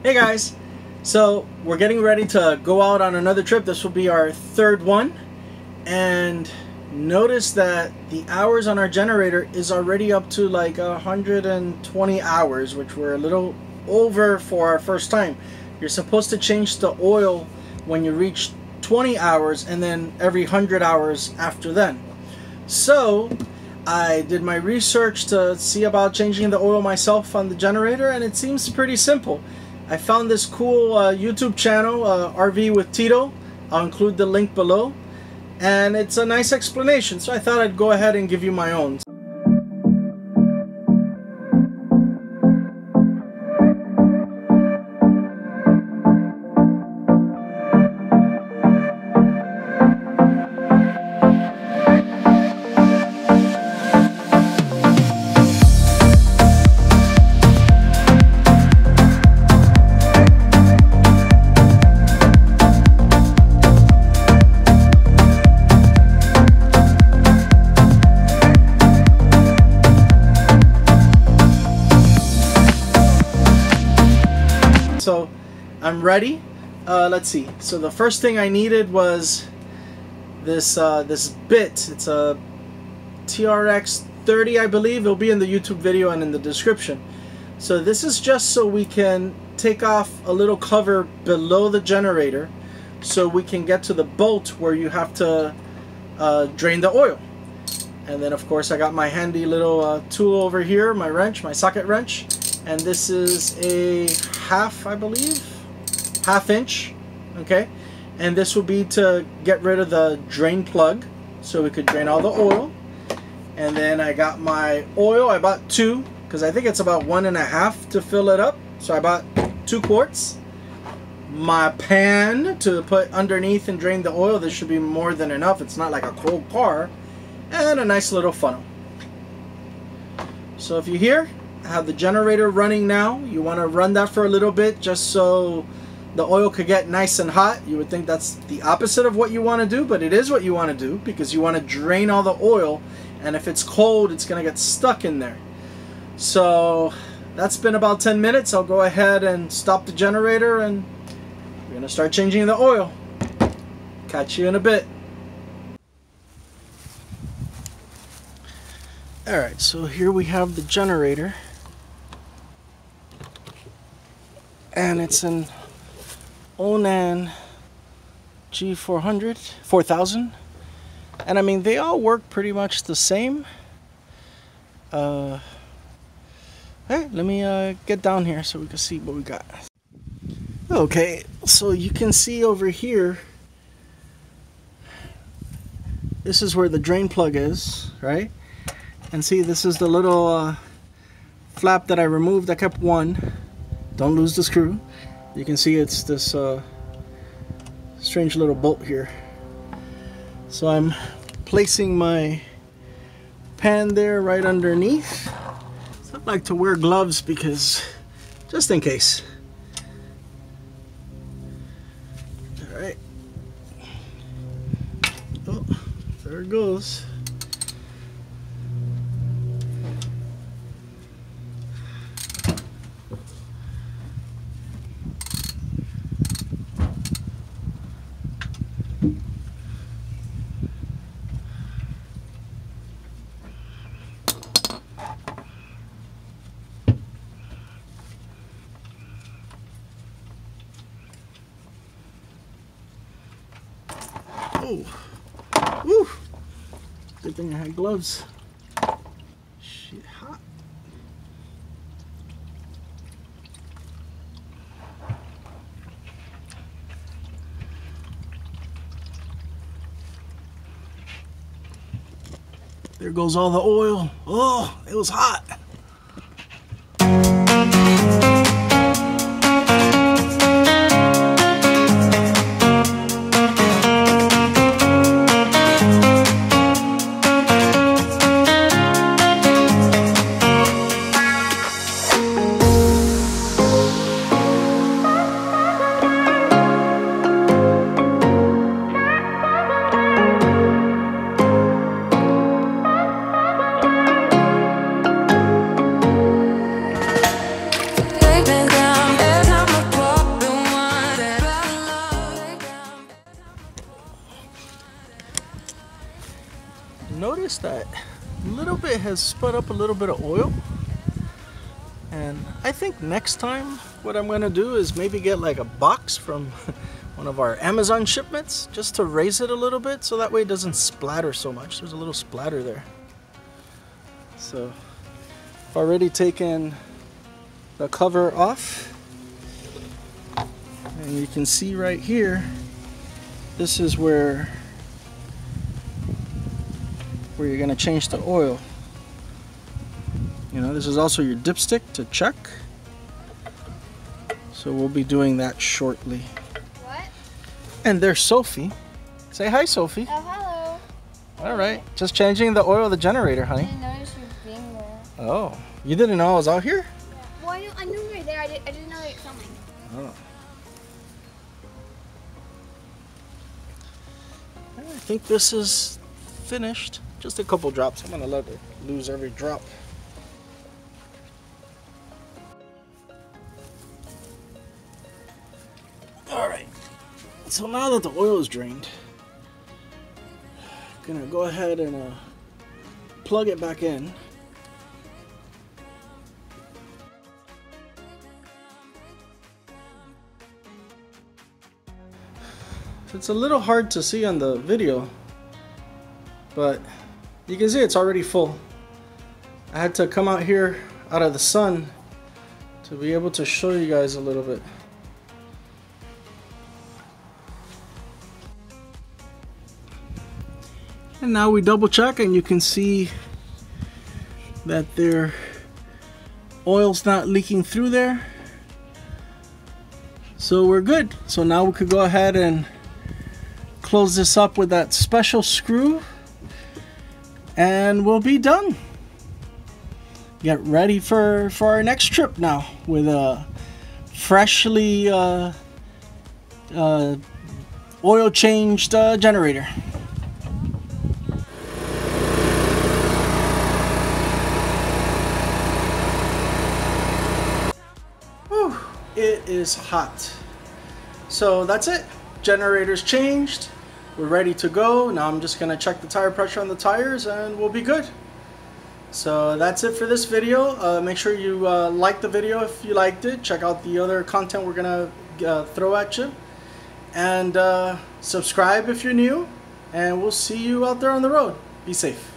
Hey guys, so we're getting ready to go out on another trip. This will be our third one, and notice that the hours on our generator is already up to like 120 hours, which we're a little over for our first time. You're supposed to change the oil when you reach 20 hours and then every 100 hours after then. So I did my research to see about changing the oil myself on the generator, and it seems pretty simple. I found this cool YouTube channel, RV with Tito. I'll include the link below, and it's a nice explanation, so I thought I'd go ahead and give you my own. So I'm ready. Let's see. So the first thing I needed was this this bit. It's a T30, I believe. It'll be in the YouTube video and in the description. So this is just so we can take off a little cover below the generator, so we can get to the bolt where you have to drain the oil. And then of course I got my handy little tool over here, my wrench, my socket wrench. And this is a half, I believe, half-inch, okay? And this will be to get rid of the drain plug, so we could drain all the oil. And then I got my oil. I bought 2, because I think it's about 1.5 to fill it up. So I bought 2 quarts. My pan to put underneath and drain the oil. This should be more than enough. It's not like a cold car. And a nice little funnel. So if you hear, I have the generator running now. You want to run that for a little bit just so the oil could get nice and hot. You would think that's the opposite of what you want to do, but it is what you want to do, because you want to drain all the oil, and if it's cold it's going to get stuck in there. So that's been about 10 minutes. I'll go ahead and stop the generator, and we're going to start changing the oil. Catch you in a bit. Alright, so here we have the generator, and it's an Onan G400, 4000, and I mean they all work pretty much the same. Hey, let me get down here so we can see what we got. Okay, so you can see over here, this is where the drain plug is, right? And see, this is the little flap that I removed. I kept one. Don't lose the screw. You can see it's this strange little bolt here. So I'm placing my pan there right underneath. So I like to wear gloves because, just in case. Alright. Oh, there it goes. Oh, woo! Good thing I had gloves. Shit, hot. There goes all the oil. Oh, it was hot. noticed that a little bit has sput up a little bit of oil. And I think next time what I'm going to do is maybe get like a box from one of our Amazon shipments just to raise it a little bit so that way it doesn't splatter so much. There's a little splatter there. So I've already taken the cover off. And you can see right here, this is where you're going to change the oil. You know, this is also your dipstick to check. So we'll be doing that shortly. What? And there's Sophie. Say hi, Sophie. Oh, hello. All right. Just changing the oil of the generator, honey. I didn't notice you being there. Oh, you didn't know I was out here? Yeah. Well, I knew you were there. I didn't know you were coming. Oh. I think this is finished. Just a couple drops. I'm going to let it lose every drop. Alright, so now that the oil is drained, I'm gonna go ahead and plug it back in. It's a little hard to see on the video, but you can see it's already full. I had to come out here out of the sun to be able to show you guys a little bit. And now we double check and you can see that their oil's not leaking through there. So we're good. So now we could go ahead and close this up with that special screw and we'll be done. Get ready for our next trip now with a freshly oil changed generator. It is hot. So that's it. Generator's changed. We're ready to go. Now I'm just gonna check the tire pressure on the tires and we'll be good. So that's it for this video. Make sure you like the video if you liked it. Check out the other content we're gonna throw at you. And subscribe if you're new. And we'll see you out there on the road. Be safe.